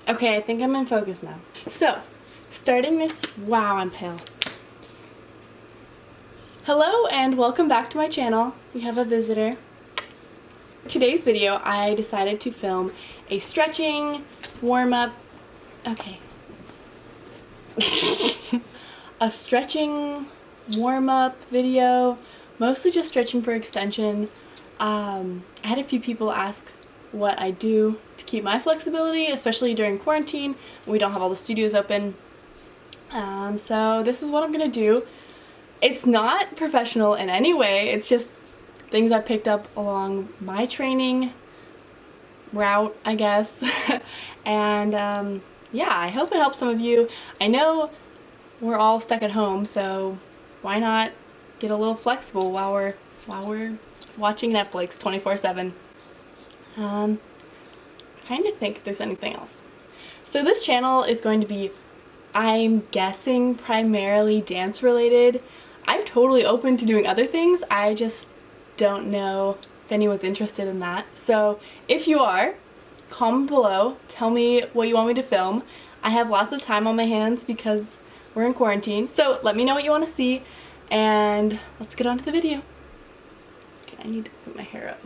Okay, I think I'm in focus now. So, starting this, wow, I'm pale. Hello and welcome back to my channel. We have a visitor. Today's video, I decided to film a stretching, warm-up, okay. A stretching, warm-up video, mostly just stretching for extension. I had a few people ask what I do to keep my flexibility, especially during quarantine. We don't have all the studios open. So this is what I'm gonna do. It's not professional in any way, it's just things I picked up along my training route, I guess. And yeah, I hope it helps some of you. I know we're all stuck at home, so why not get a little flexible while we're watching Netflix 24/7. Trying to think if there's anything else. So this channel is going to be, I'm guessing, primarily dance related. I'm totally open to doing other things, I just don't know if anyone's interested in that. So if you are, comment below, tell me what you want me to film. I have lots of time on my hands because we're in quarantine, so let me know what you want to see, and let's get on to the video. Okay, I need to put my hair up.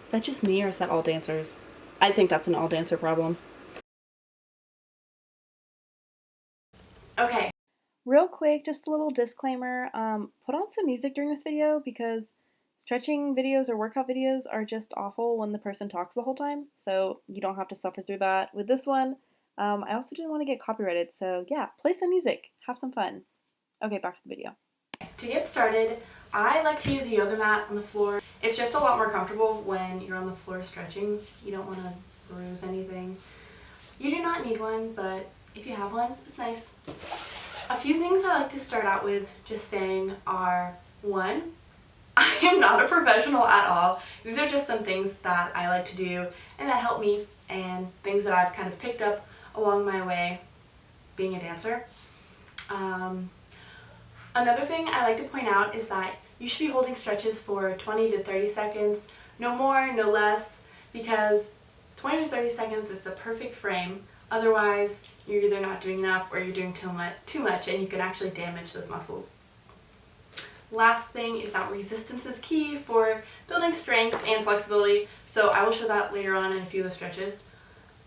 Is that just me or is that all dancers? I think that's an all dancer problem. Okay. Real quick, just a little disclaimer, put on some music during this video because stretching videos or workout videos are just awful when the person talks the whole time, so you don't have to suffer through that with this one. I also didn't want to get copyrighted, so yeah, play some music, have some fun. Okay, back to the video. To get started, I like to use a yoga mat on the floor. It's just a lot more comfortable when you're on the floor stretching. You don't want to bruise anything. You do not need one, but if you have one, it's nice. A few things I like to start out with just saying are, one, I am not a professional at all. These are just some things that I like to do and that help me, and things that I've kind of picked up along my way being a dancer. Another thing I like to point out is that you should be holding stretches for 20 to 30 seconds, no more, no less, because 20 to 30 seconds is the perfect frame. Otherwise, you're either not doing enough or you're doing too much, and you can actually damage those muscles. Last thing is that resistance is key for building strength and flexibility, so I will show that later on in a few of the stretches.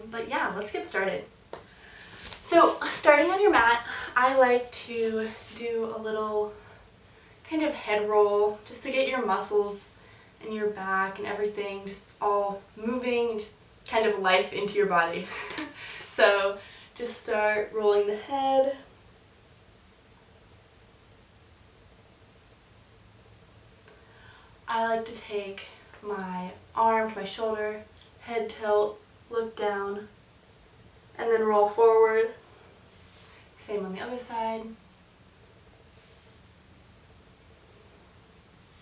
But yeah, let's get started. So starting on your mat, I like to do a little kind of head roll just to get your muscles and your back and everything just all moving and just kind of life into your body. So just start rolling the head. I like to take my arm to my shoulder, head tilt, look down, and then roll forward. Same on the other side.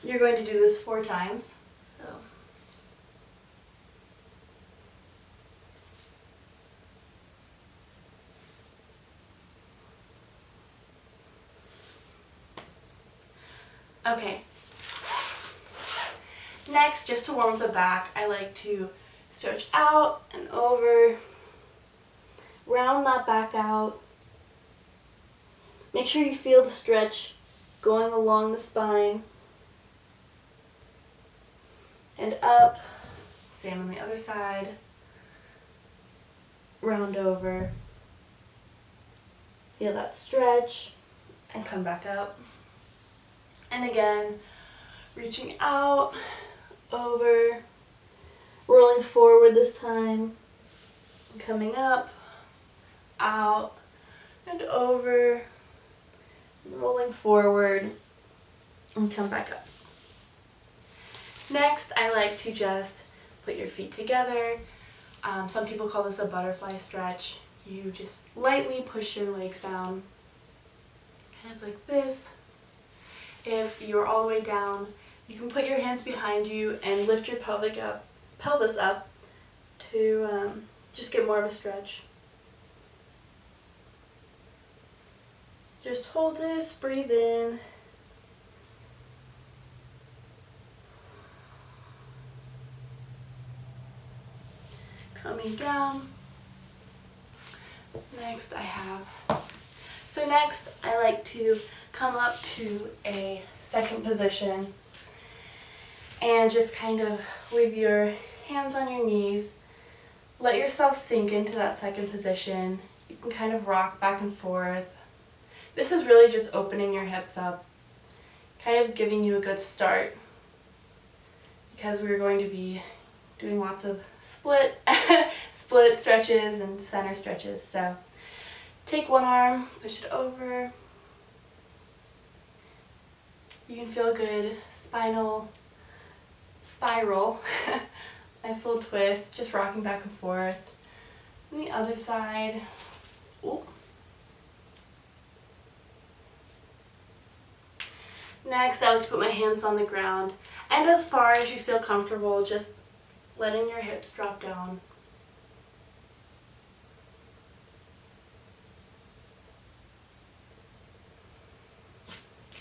You're going to do this 4 times. So. Okay. Next, just to warm up the back, I like to stretch out and over, round that back out. Make sure you feel the stretch going along the spine and up. Same on the other side. Round over. Feel that stretch and come back up. And again, reaching out, over, rolling forward this time, coming up, out, and over, rolling forward, and come back up. Next, I like to just put your feet together. Some people call this a butterfly stretch. You just lightly push your legs down, kind of like this. If you're all the way down, you can put your hands behind you and lift your pelvis up to just get more of a stretch. Just hold this, breathe in. Coming down. Next I like to come up to a second position and just kind of with your hands on your knees, let yourself sink into that second position. You can kind of rock back and forth. This is really just opening your hips up, kind of giving you a good start, because we're going to be doing lots of split stretches and center stretches. So take one arm, push it over. You can feel a good spinal spiral. Nice little twist, just rocking back and forth. On the other side. Ooh. Next, I like to put my hands on the ground, and as far as you feel comfortable, just letting your hips drop down.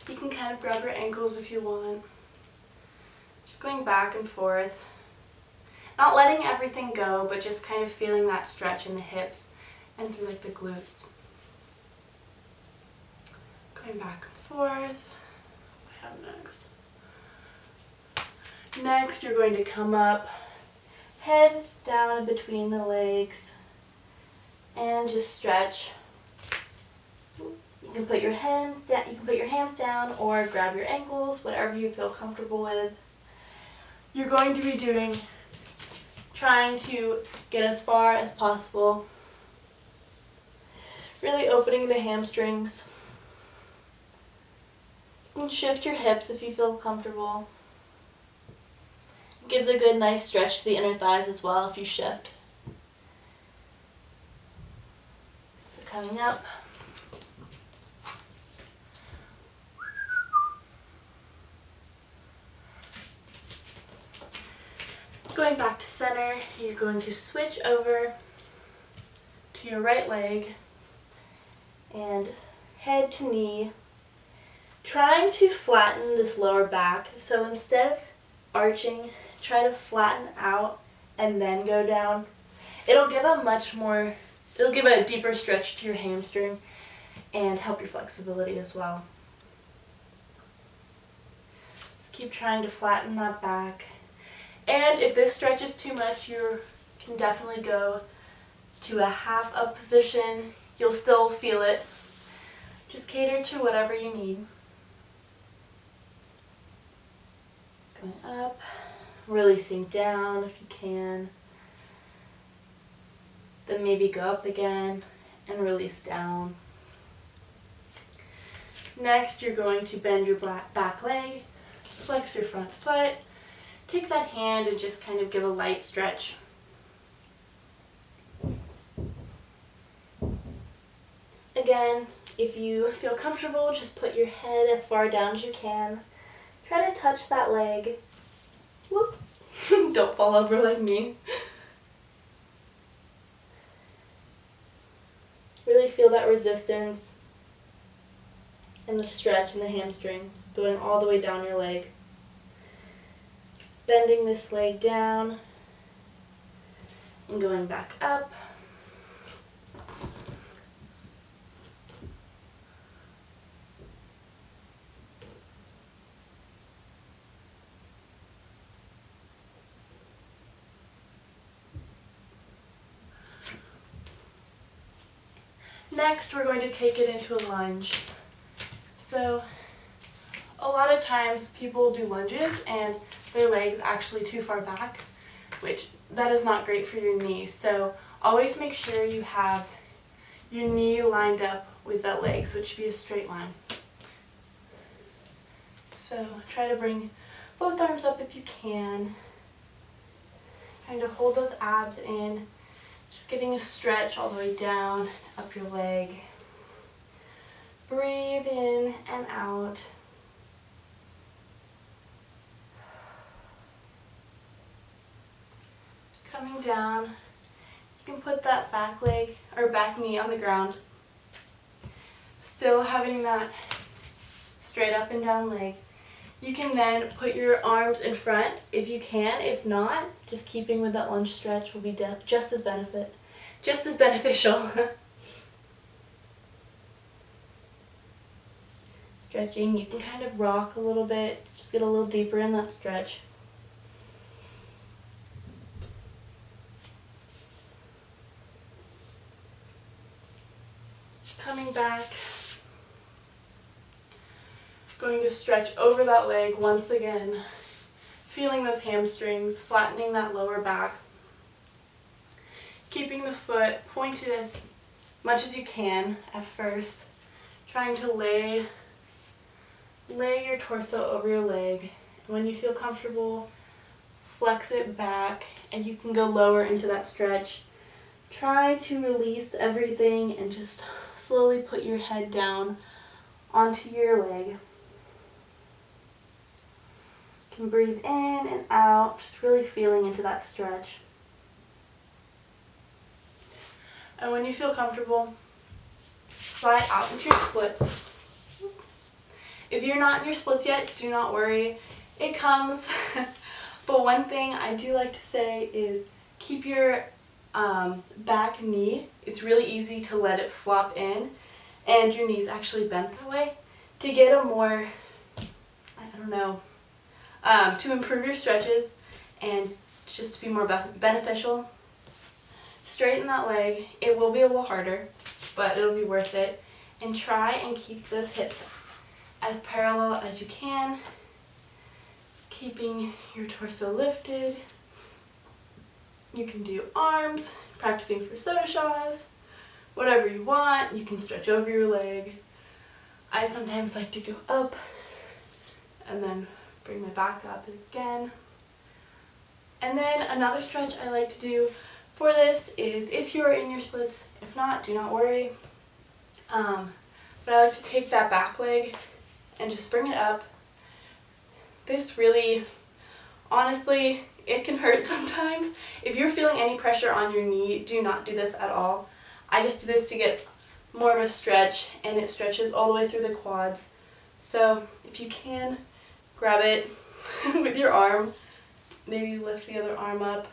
You can kind of grab your ankles if you want. Just going back and forth. Not letting everything go, but just kind of feeling that stretch in the hips and through like the glutes. Going back and forth. What do I have next? Next, you're going to come up, head down between the legs, and just stretch. You can put your hands down. You can put your hands down or grab your ankles, whatever you feel comfortable with. You're going to be trying to get as far as possible. Really opening the hamstrings. You can shift your hips if you feel comfortable. It gives a good nice stretch to the inner thighs as well if you shift. So coming up. Going back to center, you're going to switch over to your right leg and head to knee, trying to flatten this lower back. So instead of arching, try to flatten out and then go down. It'll give a deeper stretch to your hamstring and help your flexibility as well. Just keep trying to flatten that back. And if this stretches too much, you can definitely go to a half up position. You'll still feel it. Just cater to whatever you need. Going up, releasing down if you can. Then maybe go up again and release down. Next, you're going to bend your back leg, flex your front foot. Take that hand and just kind of give a light stretch. Again, if you feel comfortable, just put your head as far down as you can. Try to touch that leg. Whoop. Don't fall over like me. Really feel that resistance and the stretch in the hamstring going all the way down your leg. Bending this leg down and going back up. Next, we're going to take it into a lunge. So, a lot of times people do lunges and their legs actually too far back, which that is not great for your knees. So always make sure you have your knee lined up with that leg, so it should be a straight line. So try to bring both arms up if you can. Kind of hold those abs in, just getting a stretch all the way down, up your leg. Breathe in and out. Coming down, you can put that back leg or back knee on the ground. Still having that straight up and down leg. You can then put your arms in front if you can. If not, just keeping with that lunge stretch will be just as beneficial. Stretching, you can kind of rock a little bit, just get a little deeper in that stretch. Coming back, going to stretch over that leg once again, feeling those hamstrings, flattening that lower back, keeping the foot pointed as much as you can at first, trying to lay your torso over your leg. When you feel comfortable, flex it back and you can go lower into that stretch. Try to release everything and just slowly put your head down onto your leg. You can breathe in and out, just really feeling into that stretch. And when you feel comfortable, slide out into your splits. If you're not in your splits yet, do not worry. It comes. But one thing I do like to say is keep your back knee. It's really easy to let it flop in and your knee's actually bent that way to get a more, to improve your stretches and just to be more beneficial. Straighten that leg. It will be a little harder, but it'll be worth it. And try and keep those hips as parallel as you can, keeping your torso lifted. You can do arms, practicing for soda straws, whatever you want. You can stretch over your leg. I sometimes like to go up and then bring my back up again. And then another stretch I like to do for this is if you're in your splits. If not, do not worry. But I like to take that back leg and just bring it up. This really, honestly, it can hurt sometimes. If you're feeling any pressure on your knee, do not do this at all. I just do this to get more of a stretch, and it stretches all the way through the quads. So if you can, grab it with your arm, maybe lift the other arm up.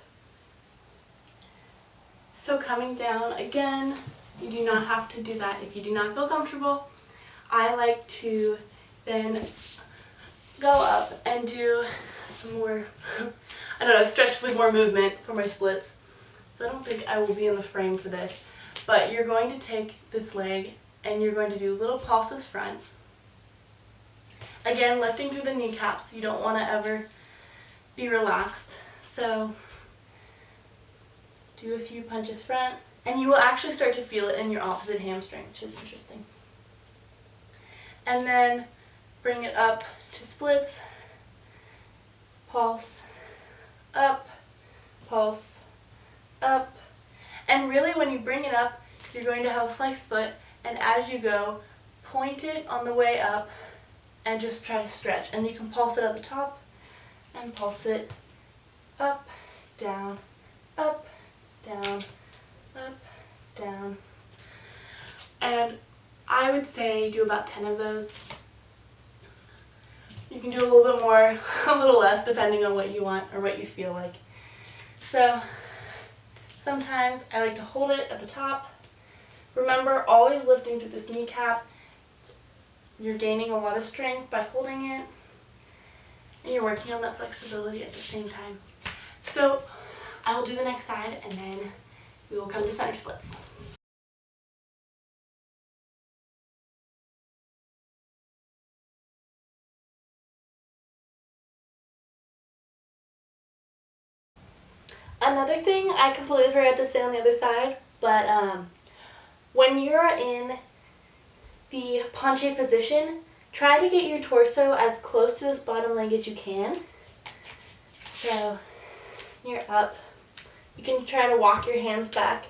So coming down again, you do not have to do that if you do not feel comfortable. I like to then go up and do more, stretch with more movement for my splits. So I don't think I will be in the frame for this, but you're going to take this leg and you're going to do little pulses front. Again, lifting through the kneecaps. You don't want to ever be relaxed. So do a few punches front, and you will actually start to feel it in your opposite hamstring, which is interesting. And then bring it up to splits, pulse, up, pulse, up. And really when you bring it up, you're going to have a flexed foot, and as you go, point it on the way up and just try to stretch. And you can pulse it at the top and pulse it up, down, up, down, up, down. And I would say do about 10 of those. You can do a little bit more, a little less, depending on what you want or what you feel like. So sometimes I like to hold it at the top. Remember, always lifting through this kneecap. You're gaining a lot of strength by holding it, and you're working on that flexibility at the same time. So I'll do the next side, and then we will come to center splits. Another thing I completely forgot to say on the other side, but when you're in the penché position, try to get your torso as close to this bottom leg as you can. So you're up. You can try to walk your hands back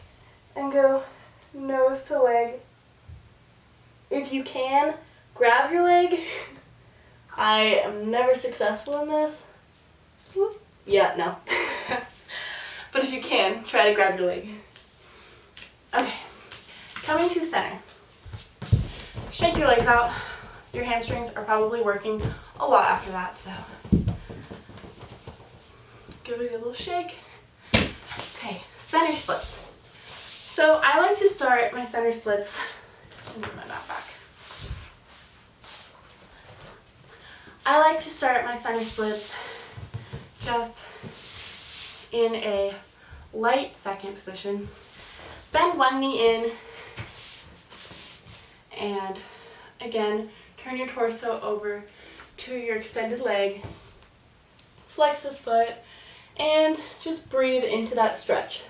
and go nose to leg. If you can, grab your leg. I am never successful in this. Yeah, no. But if you can, try to grab your leg. Okay, coming to center. Shake your legs out. Your hamstrings are probably working a lot after that, so give it a little shake. Okay, center splits. So I like to start my center splits, move my backpack. I like to start my center splits just in a light second position. Bend one knee in, and again, turn your torso over to your extended leg. Flex this foot, and just breathe into that stretch.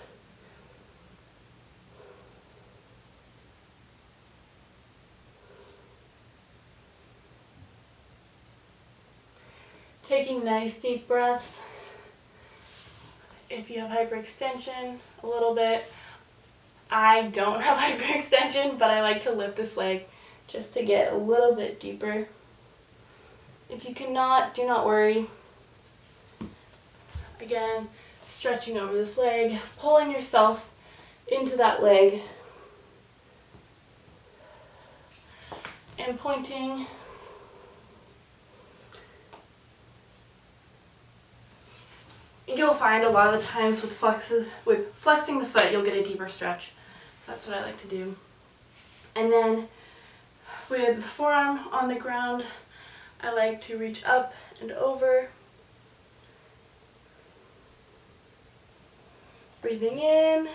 Taking nice deep breaths. If you have hyperextension, a little bit. I don't have hyperextension, but I like to lift this leg just to get a little bit deeper. If you cannot, do not worry. Again, stretching over this leg, pulling yourself into that leg, and pointing. You'll find a lot of the times with flexing the foot, you'll get a deeper stretch. So that's what I like to do. And then with the forearm on the ground, I like to reach up and over. Breathing in,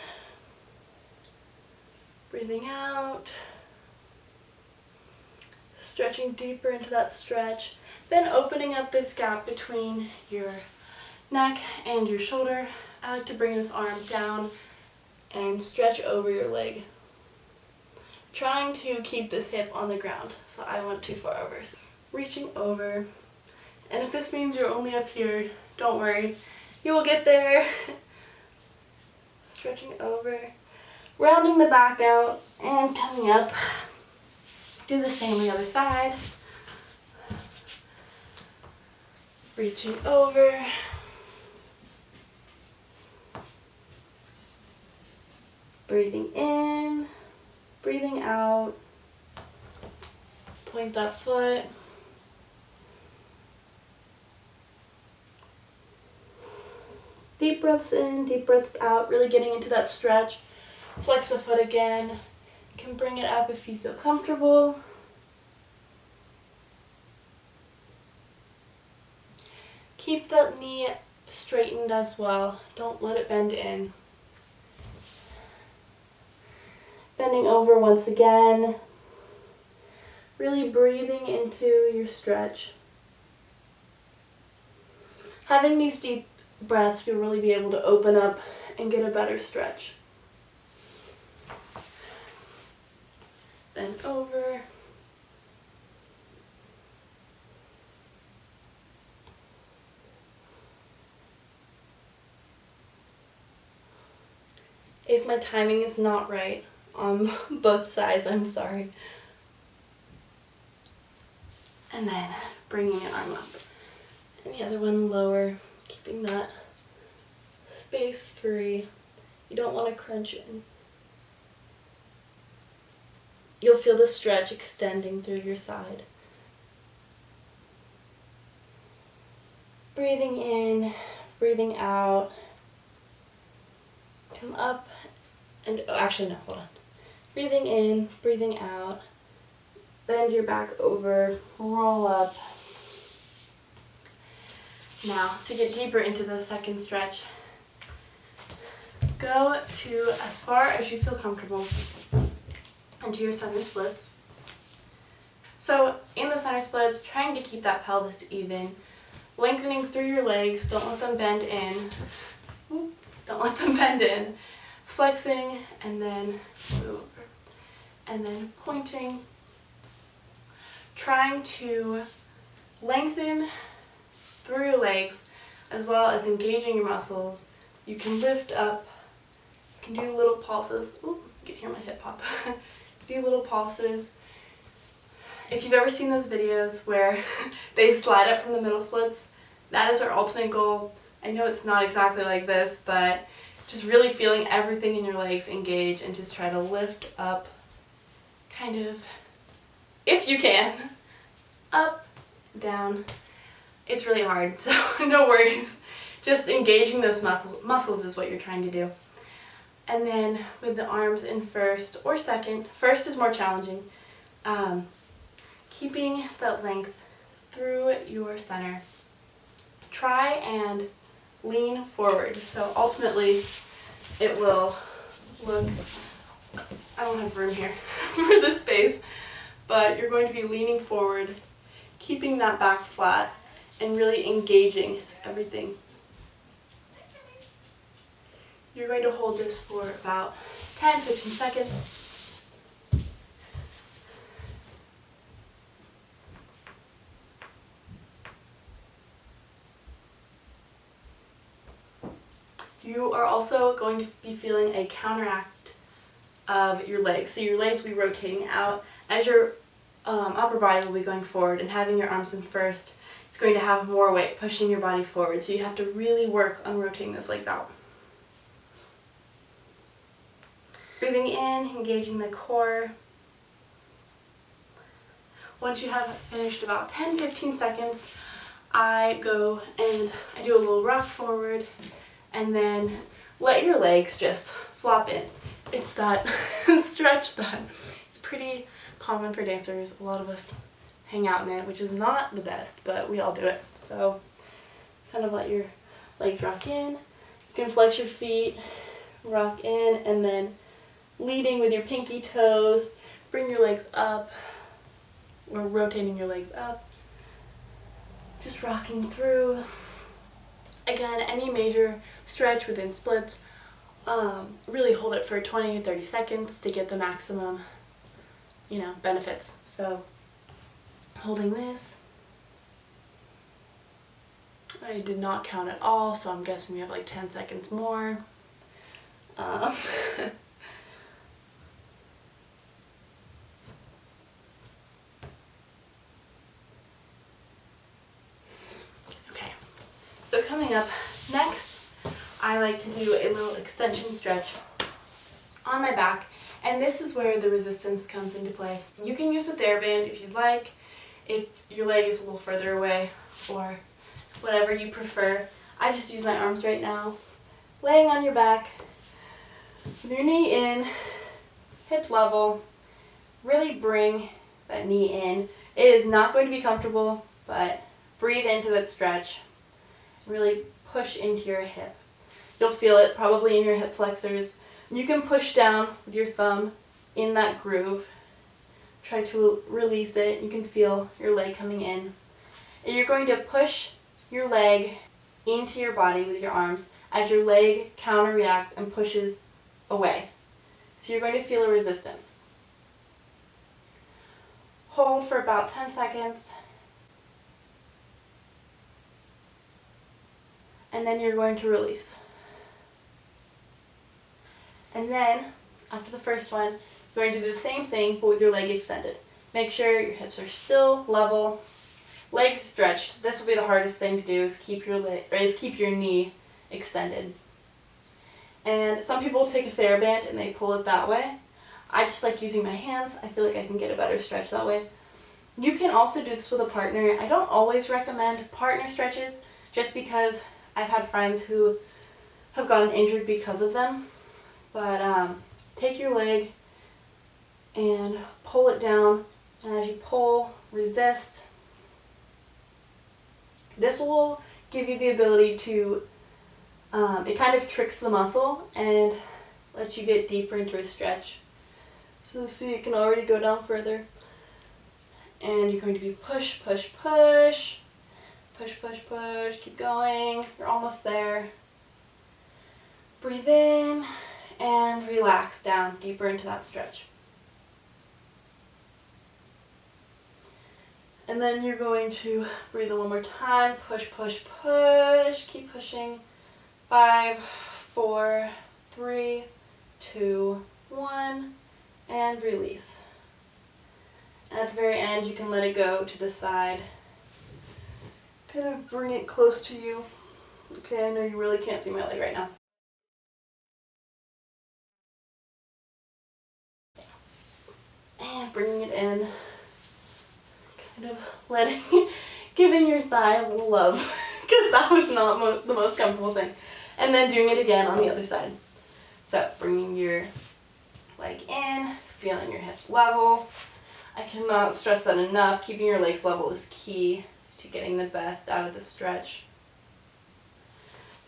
breathing out. Stretching deeper into that stretch. Then opening up this gap between your neck and your shoulder. I like to bring this arm down and stretch over your leg. Trying to keep this hip on the ground, so I went too far over. Reaching over, and if this means you're only up here, don't worry, you will get there. Stretching over, rounding the back out, and coming up. Do the same on the other side. Reaching over. Breathing in, breathing out. Point that foot. Deep breaths in, deep breaths out, really getting into that stretch. Flex the foot again. You can bring it up if you feel comfortable. Keep that knee straightened as well. Don't let it bend in. Bending over once again. Really breathing into your stretch. Having these deep breaths, you'll really be able to open up and get a better stretch. Bend over. If my timing is not right on both sides, I'm sorry. And then bringing an arm up. And the other one lower, keeping that space free. You don't want to crunch in. You'll feel the stretch extending through your side. Breathing in, breathing out. Come up and, oh, actually no, hold on. Breathing in, breathing out. Bend your back over, roll up. Now, to get deeper into the second stretch, go to as far as you feel comfortable into your center splits. So, in the center splits, trying to keep that pelvis even, lengthening through your legs, don't let them bend in. Don't let them bend in. Flexing, and then over. And then pointing. Trying to lengthen through your legs as well as engaging your muscles. You can lift up. You can do little pulses. Ooh, you can hear my hip pop. Do little pulses. If you've ever seen those videos where they slide up from the middle splits, that is our ultimate goal. I know it's not exactly like this, but just really feeling everything in your legs engage and just try to lift up, kind of, if you can, up down. It's really hard, so no worries. Just engaging those muscles is what you're trying to do. And then with the arms in first or second, first is more challenging. Keeping that length through your center. Try and lean forward. So ultimately it will look, I don't have room here for this space, but you're going to be leaning forward, keeping that back flat, and really engaging everything. You're going to hold this for about 10-15 seconds. You are also going to be feeling a counteract of your legs. So your legs will be rotating out as your upper body will be going forward, and having your arms in first, it's going to have more weight pushing your body forward. So you have to really work on rotating those legs out. Breathing in, engaging the core. Once you have finished about 10-15 seconds, I go and I do a little rock forward, and then let your legs just flop in. It's that stretch that it's pretty common for dancers. A lot of us hang out in it, which is not the best, but we all do it. So kind of let your legs rock in. You can flex your feet, rock in, and then leading with your pinky toes, bring your legs up, or rotating your legs up. Just rocking through. Again, any major stretch within splits, really hold it for 20-30 seconds to get the maximum, benefits. So, holding this. I did not count at all, so I'm guessing we have like 10 seconds more. So coming up next, I like to do a little extension stretch on my back, and this is where the resistance comes into play. You can use a TheraBand if you'd like, if your leg is a little further away, or whatever you prefer. I just use my arms right now, laying on your back, with your knee in, hips level. Really bring that knee in. It is not going to be comfortable, but breathe into that stretch. Really push into your hip. You'll feel it probably in your hip flexors. You can push down with your thumb in that groove. Try to release it. You can feel your leg coming in. And you're going to push your leg into your body with your arms as your leg counter-reacts and pushes away. So you're going to feel a resistance. Hold for about 10 seconds. And then you're going to release. And then, after the first one, you're going to do the same thing, but with your leg extended. Make sure your hips are still level, legs stretched. This will be the hardest thing to do, is keep your knee extended. And some people take a TheraBand and they pull it that way. I just like using my hands. I feel like I can get a better stretch that way. You can also do this with a partner. I don't always recommend partner stretches, just because I've had friends who have gotten injured because of them. But take your leg and pull it down, and as you pull, resist. This will give you the ability to, it kind of tricks the muscle and lets you get deeper into a stretch. So see, it can already go down further. And you're going to be push, push, push. Push, push, push, keep going. You're almost there. Breathe in and relax down deeper into that stretch. And then you're going to breathe in one more time. Push, push, push. Keep pushing. 5, 4, 3, 2, 1, and release. And at the very end, you can let it go to the side. Kind of bring it close to you. Okay, I know you really can't see my leg right now. And bringing it in. Kind of letting giving your thigh a little love because that was not the most comfortable thing. And then doing it again on the other side. So bringing your leg in, feeling your hips level. I cannot stress that enough. Keeping your legs level is key to getting the best out of the stretch.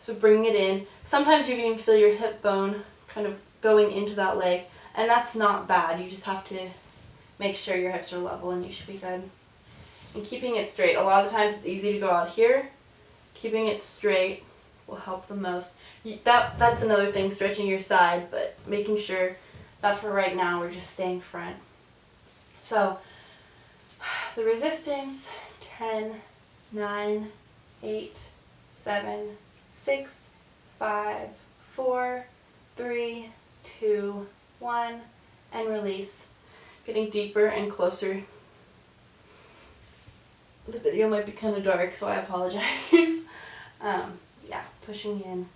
So bringing it in. Sometimes you can even feel your hip bone kind of going into that leg, and that's not bad. You just have to make sure your hips are level and you should be good. And keeping it straight. A lot of the times it's easy to go out here. Keeping it straight will help the most. That's another thing, stretching your side, but making sure that for right now we're just staying front. So the resistance, 10, 9, 8, 7, 6, 5, 4, 3, 2, 1, and release. Getting deeper and closer. The video might be kind of dark, so I apologize. Yeah, pushing in.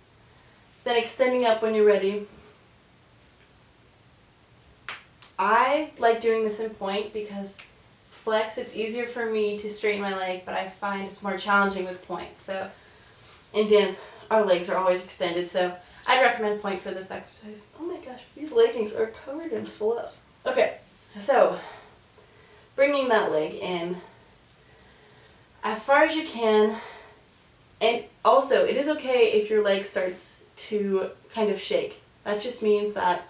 Then extending up when you're ready. I like doing this in point because flex, it's easier for me to straighten my leg, but I find it's more challenging with point. So in dance, our legs are always extended, so I'd recommend point for this exercise. Oh my gosh, these leggings are covered in fluff. Okay, so bringing that leg in as far as you can. And also, it is okay if your leg starts to kind of shake. That just means that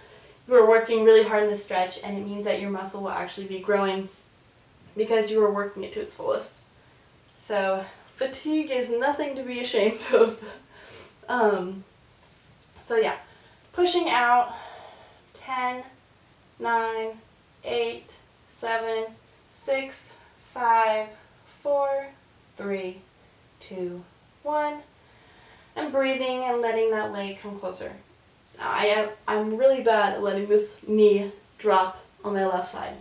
you are working really hard in the stretch, and it means that your muscle will actually be growing because you are working it to its fullest. So fatigue is nothing to be ashamed of. So yeah, pushing out, 10, 9, 8, 7, 6, 5, 4, 3, 2, 1, and breathing and letting that leg come closer. Now I'm really bad at letting this knee drop on my left side,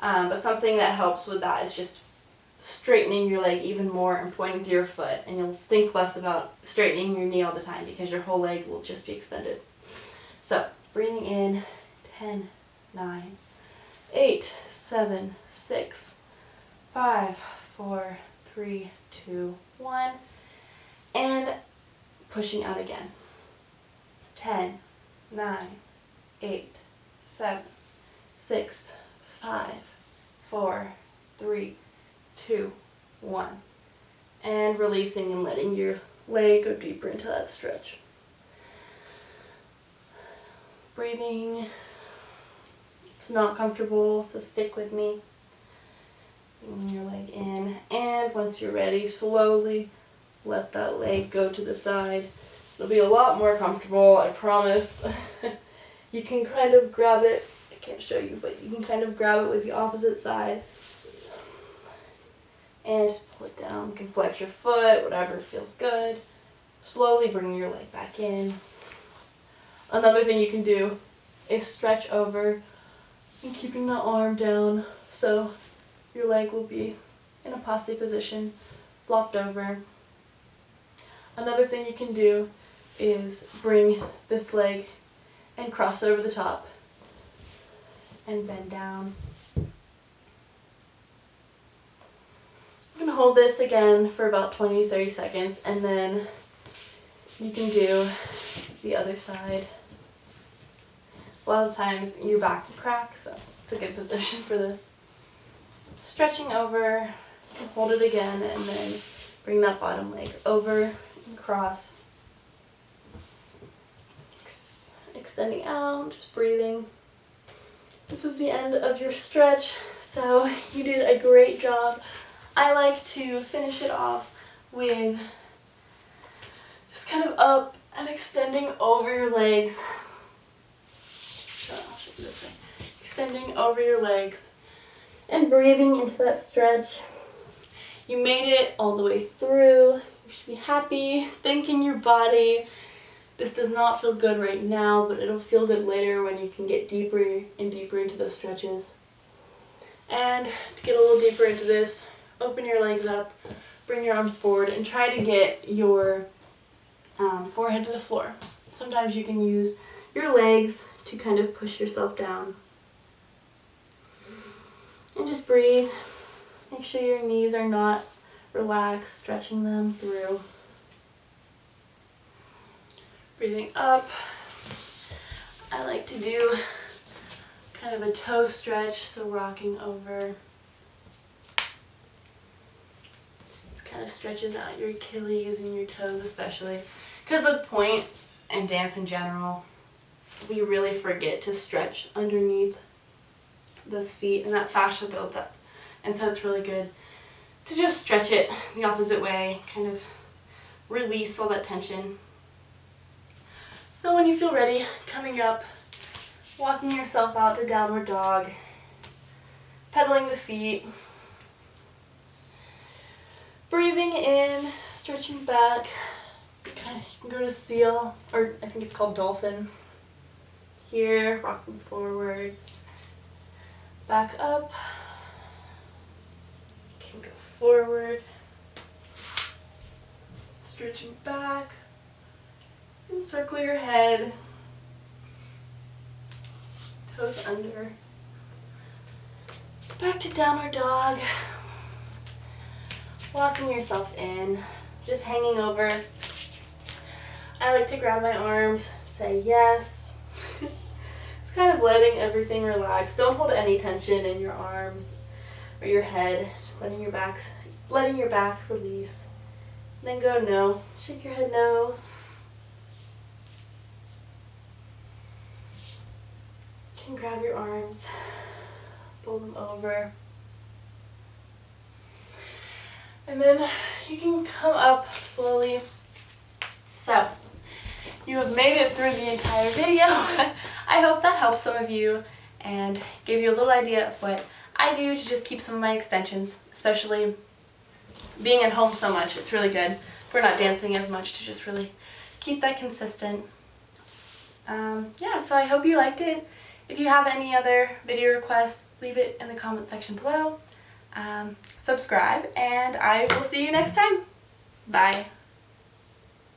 but something that helps with that is just straightening your leg even more and pointing to your foot, and you'll think less about straightening your knee all the time because your whole leg will just be extended. So breathing in, 10, 9, 8, 7, 6, 5, 4, 3, 2, 1, and pushing out again. 10, 9, 8, 7, 6, 5, 4, 3, 2, 1. And releasing and letting your leg go deeper into that stretch. Breathing. It's not comfortable, so stick with me. Bring your leg in, and once you're ready, slowly let that leg go to the side. It'll be a lot more comfortable, I promise. You can kind of grab it, I can't show you, but you can kind of grab it with the opposite side and just pull it down. You can flex your foot, whatever feels good. Slowly bring your leg back in. Another thing you can do is stretch over and keeping the arm down so your leg will be in a posse position, flopped over. Another thing you can do is bring this leg and cross over the top and bend down. You can hold this again for about 20 to 30 seconds, and then you can do the other side. A lot of times your back will crack, so it's a good position for this. Stretching over, you can hold it again, and then bring that bottom leg over and cross. Extending out, just breathing. This is the end of your stretch, so you did a great job. I like to finish it off with just kind of up and extending over your legs. I'll show you this way. Extending over your legs and breathing into that stretch. You made it all the way through. You should be happy, thanking your body. This does not feel good right now, but it'll feel good later when you can get deeper and deeper into those stretches. And to get a little deeper into this, open your legs up, bring your arms forward, and try to get your forehead to the floor. Sometimes you can use your legs to kind of push yourself down. And just breathe. Make sure your knees are not relax, stretching them through. Breathing up. I like to do kind of a toe stretch, so rocking over. This kind of stretches out your Achilles and your toes especially. Because with point and dance in general, we really forget to stretch underneath those feet, and that fascia builds up. And so it's really good to just stretch it the opposite way, kind of release all that tension. So when you feel ready, coming up, walking yourself out to downward dog, pedaling the feet, breathing in, stretching back. You can go to seal, or I think it's called dolphin. Here, rocking forward, back up. You can go forward, stretching back, and circle your head, toes under. Back to downward dog, walking yourself in, just hanging over. I like to grab my arms, say yes. It's kind of letting everything relax. Don't hold any tension in your arms or your head. Just letting your back release. Then go no. Shake your head no. You can grab your arms, pull them over. And then you can come up slowly. So, you have made it through the entire video. I hope that helps some of you and gave you a little idea of what I do to just keep some of my extensions, especially being at home so much. It's really good if we're not dancing as much to just really keep that consistent. Yeah, so I hope you liked it. If you have any other video requests, leave it in the comment section below. Subscribe, and I will see you next time. Bye.